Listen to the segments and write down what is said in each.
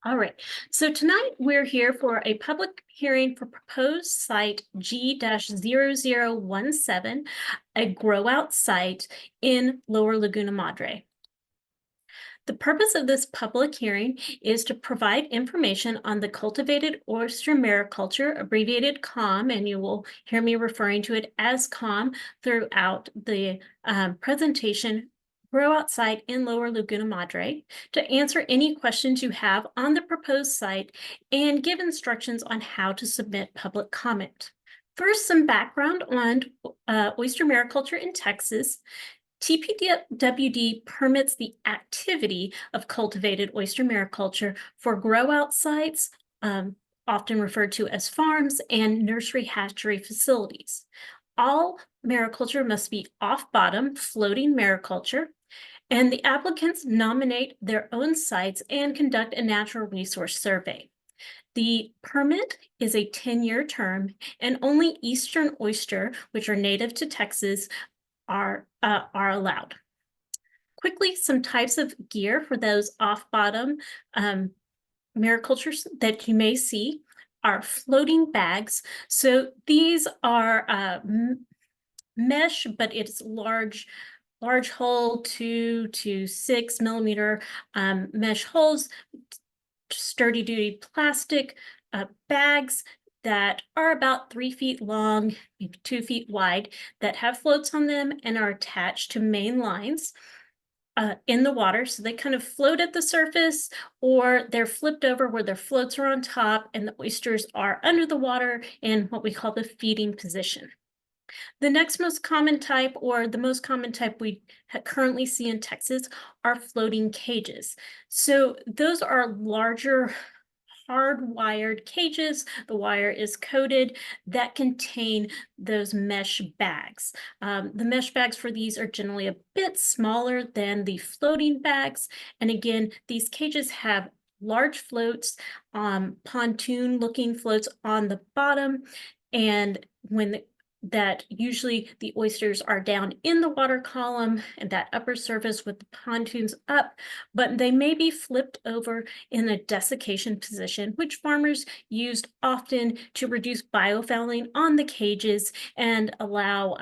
All right, so tonight we're here for a public hearing for proposed site G-0017, a grow out site in Lower Laguna Madre. The purpose of this public hearing is to provide information on the cultivated oyster mariculture, abbreviated COM, and you will hear me referring to it as COM throughout the presentation. Grow out site in Lower Laguna Madre, to answer any questions you have on the proposed site and give instructions on how to submit public comment. First, some background on oyster mariculture in Texas. TPWD permits the activity of cultivated oyster mariculture for grow-out sites, often referred to as farms, and nursery hatchery facilities. All mariculture must be off-bottom, floating mariculture, and the applicants nominate their own sites and conduct a natural resource survey. The permit is a 10-year term, and only eastern oyster, which are native to Texas, are allowed. Quickly, some types of gear for those off-bottom maricultures that you may see are floating bags. So these are mesh, but it's large hole, 2 to 6 millimeter mesh holes, sturdy duty plastic bags that are about 3 feet long, maybe 2 feet wide, that have floats on them and are attached to main lines in the water. So they kind of float at the surface, or they're flipped over where their floats are on top and the oysters are under the water in what we call the feeding position. The next most common type, or the most common type we currently see in Texas, are floating cages. So those are larger, hardwired cages. The wire is coated that contain those mesh bags. The mesh bags for these are generally a bit smaller than the floating bags. And again, these cages have large floats, pontoon-looking floats on the bottom. And that usually the oysters are down in the water column and that upper surface with the pontoons up, but they may be flipped over in a desiccation position, which farmers used often to reduce biofouling on the cages and allow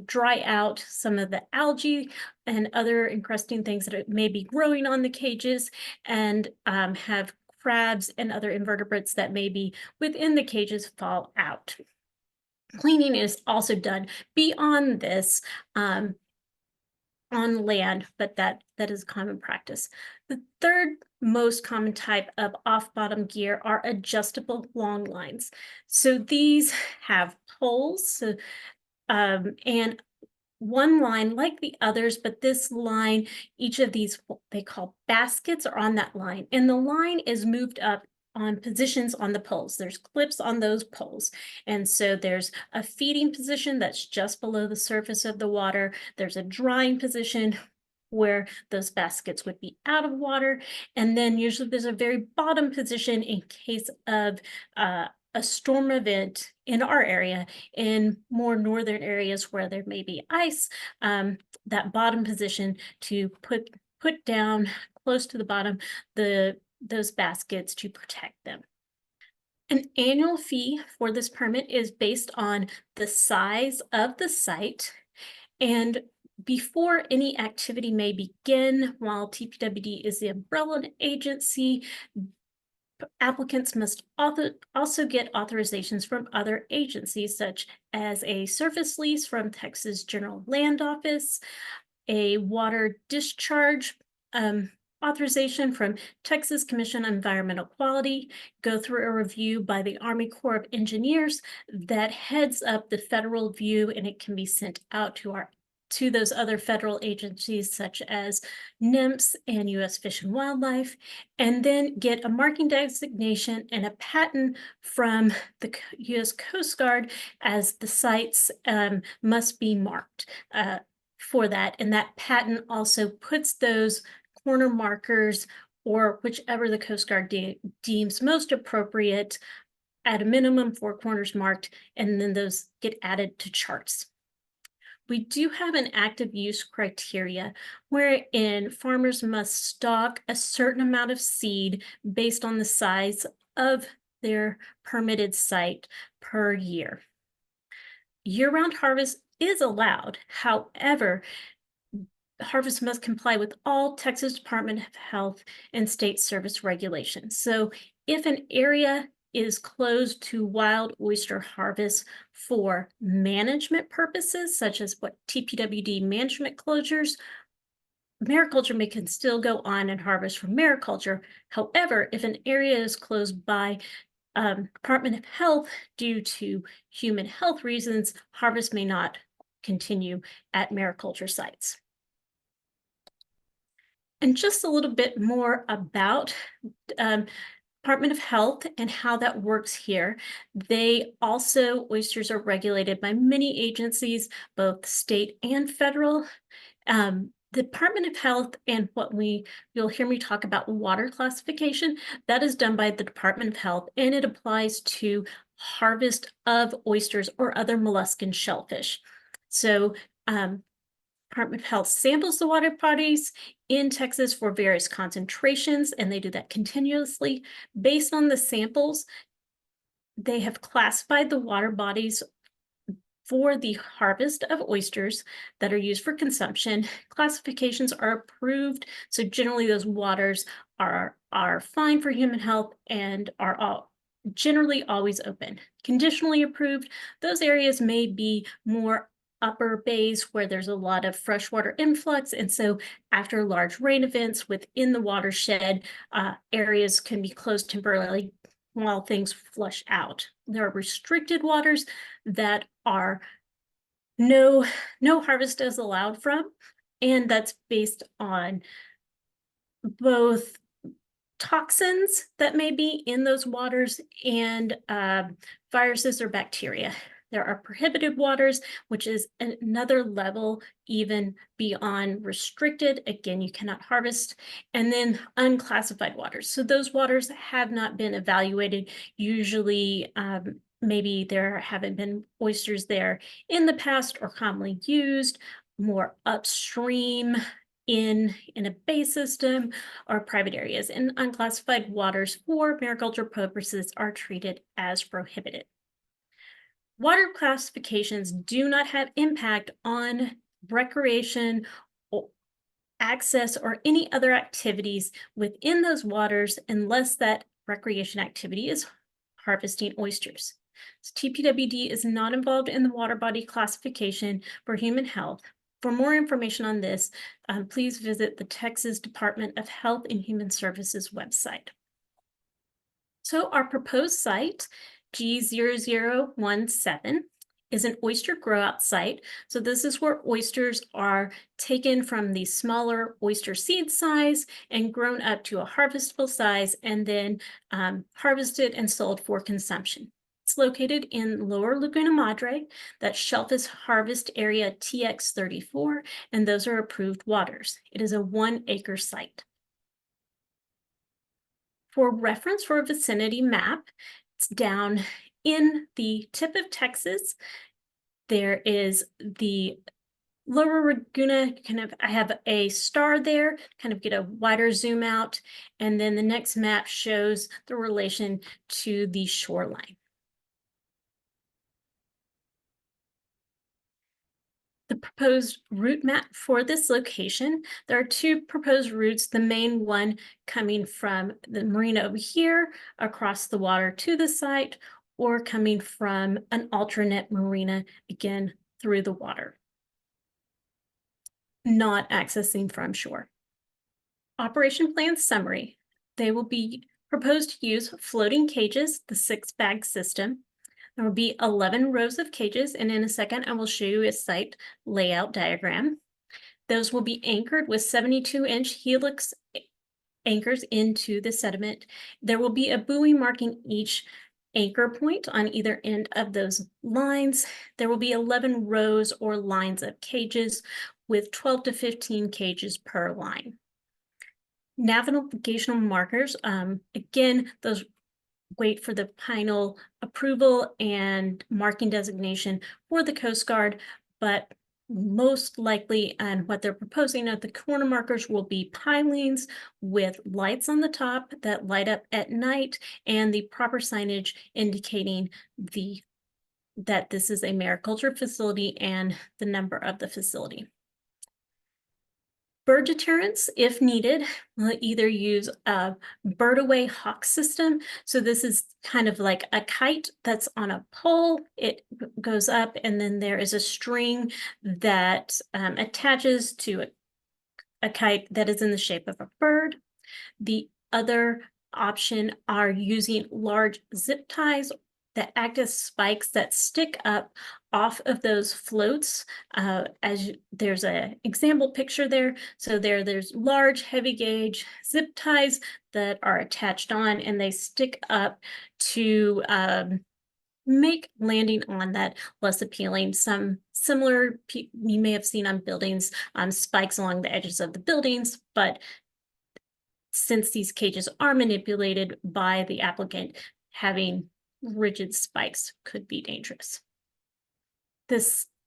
dry out some of the algae and other encrusting things that may be growing on the cages, and have crabs and other invertebrates that may be within the cages fall out. Cleaning is also done beyond this on land, but that is common practice. The third most common type of off-bottom gear are adjustable long lines. So these have poles, and one line like the others, but this line, each of these, what they call baskets, are on that line, and the line is moved up on positions on the poles. There's clips on those poles. And so there's a feeding position that's just below the surface of the water. There's a drying position where those baskets would be out of water. And then usually there's a very bottom position in case of a storm event in our area. In more northern areas where there may be ice, that bottom position to put down close to the bottom those baskets to protect them. An annual fee for this permit is based on the size of the site, and before any activity may begin, while TPWD is the umbrella agency, applicants must also get authorizations from other agencies, such as a surface lease from Texas General Land Office, a water discharge authorization from Texas Commission on Environmental Quality, go through a review by the Army Corps of Engineers that heads up the federal view, and it can be sent out to those other federal agencies such as NIMS and U.S. Fish and Wildlife, and then get a marking designation and a patent from the U.S. Coast Guard, as the sites must be marked for that. And that patent also puts those corner markers, or whichever the Coast Guard deems most appropriate, at a minimum 4 corners marked, and then those get added to charts. we do have an active use criteria wherein farmers must stock a certain amount of seed based on the size of their permitted site per year. Year-round harvest is allowed. However, harvest must comply with all Texas Department of Health and State Service regulations. So if an area is closed to wild oyster harvest for management purposes, such as what TPWD management closures, Mariculture can still go on and harvest from Mariculture. However, if an area is closed by Department of Health due to human health reasons, harvest may not continue at Mariculture sites. And just a little bit more about Department of Health and how that works here. Oysters are regulated by many agencies, both state and federal. The Department of Health and you'll hear me talk about water classification, that is done by the Department of Health, and it applies to harvest of oysters or other molluscan shellfish. So Department of Health samples the water bodies in Texas for various concentrations, and they do that continuously. Based on the samples, they have classified the water bodies for the harvest of oysters that are used for consumption. Classifications are approved, so generally those waters are fine for human health and are generally always open. Conditionally approved, those areas may be more upper bays where there's a lot of freshwater influx, and so after large rain events within the watershed, areas can be closed temporarily while things flush out. There are restricted waters that are no harvest is allowed from, and that's based on both toxins that may be in those waters and viruses or bacteria. There are prohibited waters, which is another level even beyond restricted. Again, you cannot harvest. And then unclassified waters. So those waters have not been evaluated. Usually, maybe there haven't been oysters there in the past or commonly used, more upstream in a bay system or private areas. And unclassified waters for mariculture purposes are treated as prohibited. Water classifications do not have impact on recreation or access or any other activities within those waters unless that recreation activity is harvesting oysters. So TPWD is not involved in the water body classification for human health. For more information on this, please visit the Texas Department of Health and Human Services website. So our proposed site, G-0017, is an oyster grow-out site. So this is where oysters are taken from the smaller oyster seed size and grown up to a harvestable size and then harvested and sold for consumption. It's located in Lower Laguna Madre, that shellfish harvest area TX34, and those are approved waters. It is a 1-acre site. For reference for a vicinity map, it's down in the tip of Texas. There is the Lower Laguna, I have a star there, kind of get a wider zoom out, and then the next map shows the relation to the shoreline. The proposed route map for this location, there are 2 proposed routes, the main one coming from the marina over here across the water to the site, or coming from an alternate marina, again, through the water, not accessing from shore. Operation plan summary. They will be proposed to use floating cages, the 6-bag system. There will be 11 rows of cages, and in a second, I will show you a site layout diagram. Those will be anchored with 72-inch helix anchors into the sediment. There will be a buoy marking each anchor point on either end of those lines. There will be 11 rows or lines of cages with 12 to 15 cages per line. Navigational markers, again, those wait for the final approval and marking designation for the Coast Guard, but most likely, and what they're proposing at the corner markers will be pilings with lights on the top that light up at night, and the proper signage indicating that this is a mariculture facility and the number of the facility. Bird deterrents, if needed, will either use a bird away hawk system. So this is kind of like a kite that's on a pole. It goes up, and then there is a string that attaches to a kite that is in the shape of a bird. The other option are using large zip ties that act as spikes that stick up off of those floats. There's an example picture there. So there's large heavy gauge zip ties that are attached on, and they stick up to make landing on that less appealing. Some similar you may have seen on buildings, spikes along the edges of the buildings, but since these cages are manipulated by the applicant, having rigid spikes could be dangerous.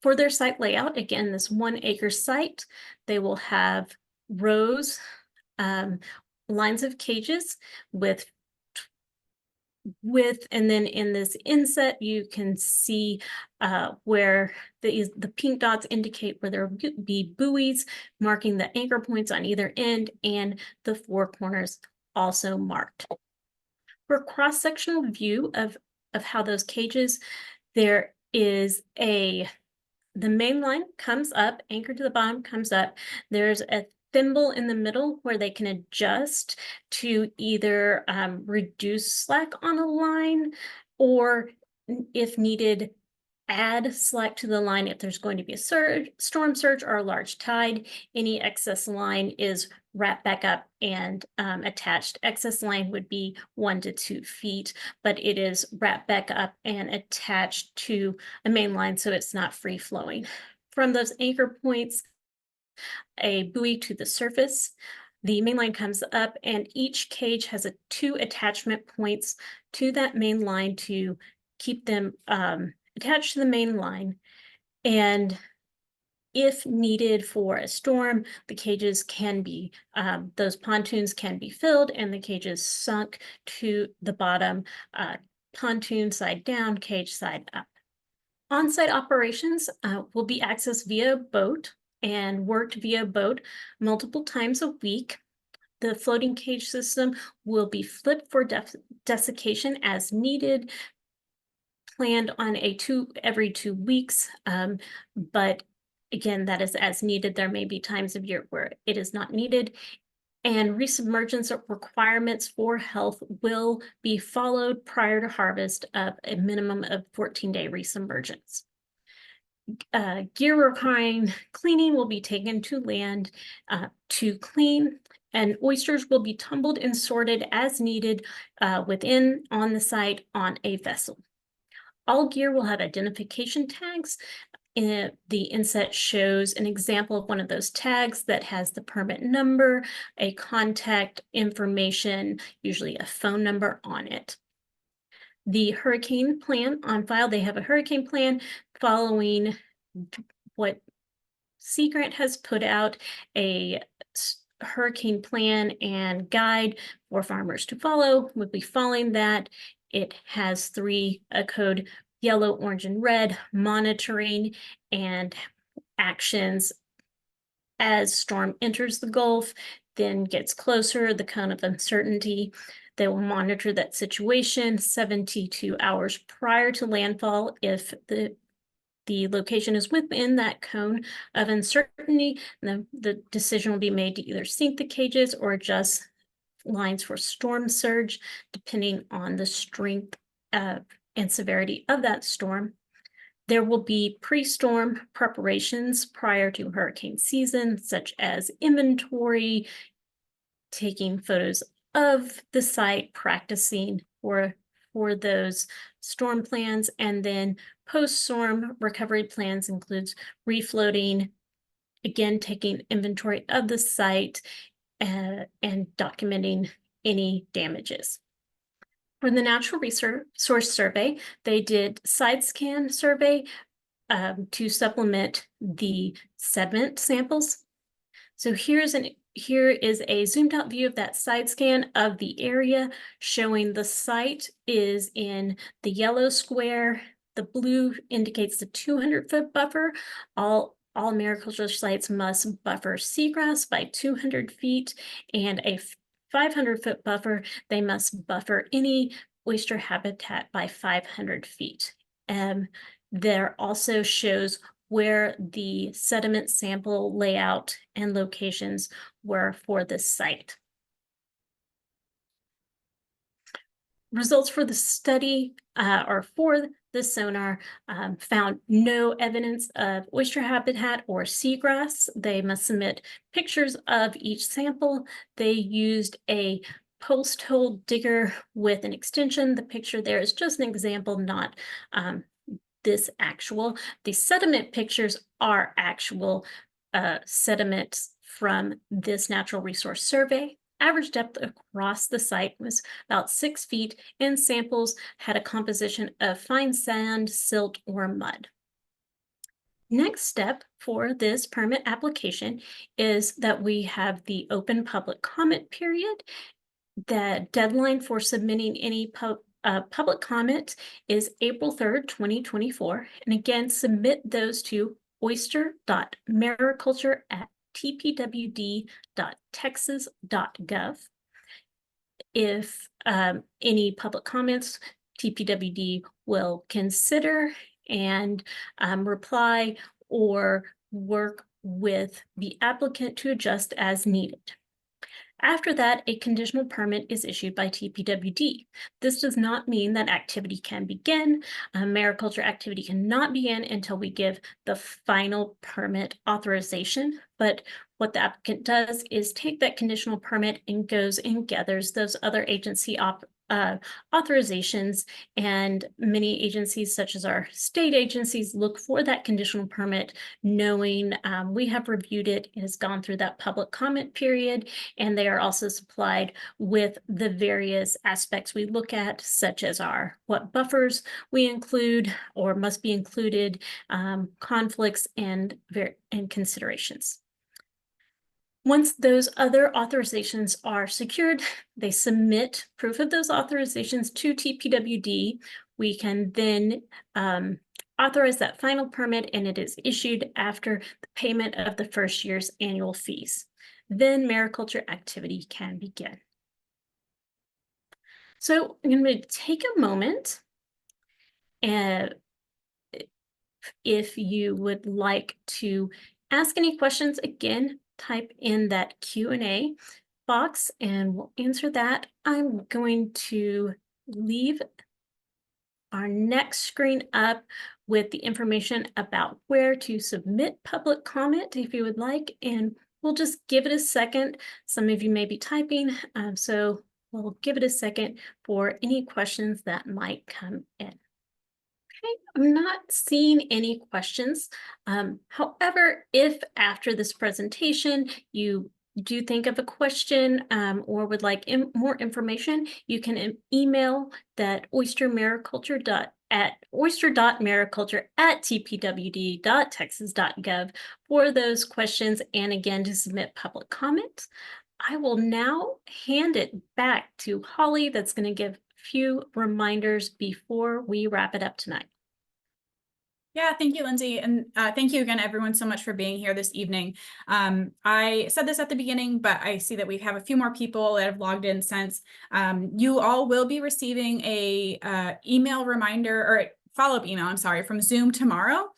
For their site layout, again, this 1 acre site, they will have rows, lines of cages with, and then in this inset, you can see where the pink dots indicate where there will be buoys marking the anchor points on either end, and the 4 corners also marked. For a cross-sectional view of how those cages, there is the main line comes up, anchored to the bottom, comes up. There's a thimble in the middle where they can adjust to either reduce slack on a line, or if needed, add slack to the line if there's going to be a storm surge or a large tide. Any excess line is wrapped back up and attached. Excess line would be 1 to 2 feet, but it is wrapped back up and attached to a main line, so it's not free flowing. From those anchor points, a buoy to the surface, the main line comes up, and each cage has 2 attachment points to that main line to keep them attached to the main line. And if needed for a storm, the cages can be, those pontoons can be filled and the cages sunk to the bottom, pontoon side down, cage side up. On-site operations will be accessed via boat and worked via boat multiple times a week. The floating cage system will be flipped for desiccation as needed, planned on every 2 weeks, but again, that is as needed. There may be times of year where it is not needed, and resubmergence requirements for health will be followed prior to harvest of a minimum of 14-day resubmergence. Gear requiring cleaning will be taken to land to clean, and oysters will be tumbled and sorted as needed on the site on a vessel. All gear will have identification tags. The inset shows an example of one of those tags that has the permit number, a contact information, usually a phone number on it. The hurricane plan on file, they have a hurricane plan following what Sea Grant has put out, a hurricane plan and guide for farmers to follow. We'll be following that. It has 3 code: yellow, orange, and red, monitoring and actions as storm enters the Gulf, then gets closer, the cone of uncertainty. They will monitor that situation 72 hours prior to landfall. If the location is within that cone of uncertainty, the decision will be made to either sink the cages or adjust lines for storm surge, depending on the strength and severity of that storm. There will be pre-storm preparations prior to hurricane season, such as inventory, taking photos of the site, practicing for those storm plans, and then post-storm recovery plans includes refloating, again, taking inventory of the site and documenting any damages. For the Natural Resource Survey, they did side scan survey to supplement the sediment samples. So here is a zoomed out view of that side scan of the area, showing the site is in the yellow square. The blue indicates the 200-foot buffer. All mariculture sites must buffer seagrass by 200 feet, and a 500-foot buffer, they must buffer any oyster habitat by 500 feet. There also shows where the sediment sample layout and locations were for this site. Results for the study or for the sonar found no evidence of oyster habitat or seagrass. They must submit pictures of each sample. They used a post hole digger with an extension. The picture there is just an example, not this actual. The sediment pictures are actual sediments from this natural resource survey. Average depth across the site was about 6 feet, and samples had a composition of fine sand, silt, or mud. Next step for this permit application is that we have the open public comment period. The deadline for submitting any public comment is April 3rd, 2024. And again, submit those to oyster.mariculture@tpwd.texas.gov. If any public comments, TPWD will consider and reply or work with the applicant to adjust as needed. After that, a conditional permit is issued by TPWD. This does not mean that activity can begin. Mariculture activity cannot begin until we give the final permit authorization. But what the applicant does is take that conditional permit and goes and gathers those other agency authorizations, and many agencies, such as our state agencies, look for that conditional permit, knowing we have reviewed it, it has gone through that public comment period, and they are also supplied with the various aspects we look at, such as what buffers we include or must be included, conflicts, and considerations. Once those other authorizations are secured, they submit proof of those authorizations to TPWD. We can then authorize that final permit, and it is issued after the payment of the first year's annual fees. Then mariculture activity can begin. So I'm going to take a moment, and if you would like to ask any questions, again, type in that Q&A box and we'll answer that. I'm going to leave our next screen up with the information about where to submit public comment if you would like, and we'll just give it a second. Some of you may be typing, so we'll give it a second for any questions that might come in. Okay, I'm not seeing any questions. However, if after this presentation you do think of a question or would like more information, you can email that oyster.mariculture@tpwd.texas.gov for those questions, and again to submit public comments. I will now hand it back to Holly, that's going to give few reminders before we wrap it up tonight. Yeah, thank you, Lindsay. And thank you again, everyone, so much for being here this evening. I said this at the beginning, but I see that we have a few more people that have logged in since. You all will be receiving a email reminder or follow-up email, I'm sorry, from Zoom tomorrow.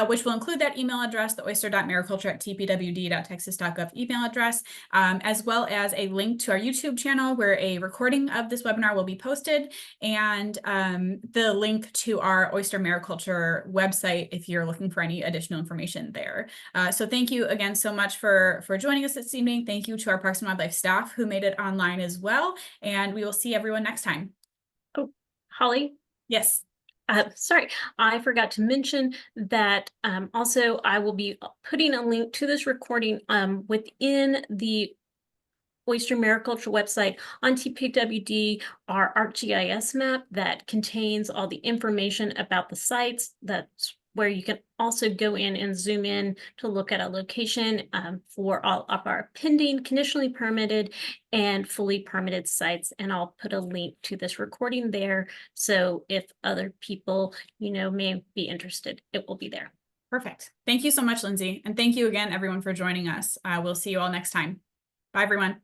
Which will include that email address, the oyster.mariculture@tpwd.texas.gov email address, as well as a link to our YouTube channel where a recording of this webinar will be posted, and the link to our Oyster Mariculture website if you're looking for any additional information there. So thank you again so much for joining us this evening. Thank you to our Parks and Wildlife staff who made it online as well, and we will see everyone next time. Oh, Holly? Yes. Sorry, I forgot to mention that also I will be putting a link to this recording within the Oyster Mariculture website on TPWD, our ArcGIS map that contains all the information about the sites. That's where you can also go in and zoom in to look at a location for all of our pending, conditionally permitted, and fully permitted sites. And I'll put a link to this recording there. So if other people, may be interested, it will be there. Perfect. Thank you so much, Lindsay. And thank you again, everyone, for joining us. We'll see you all next time. Bye, everyone.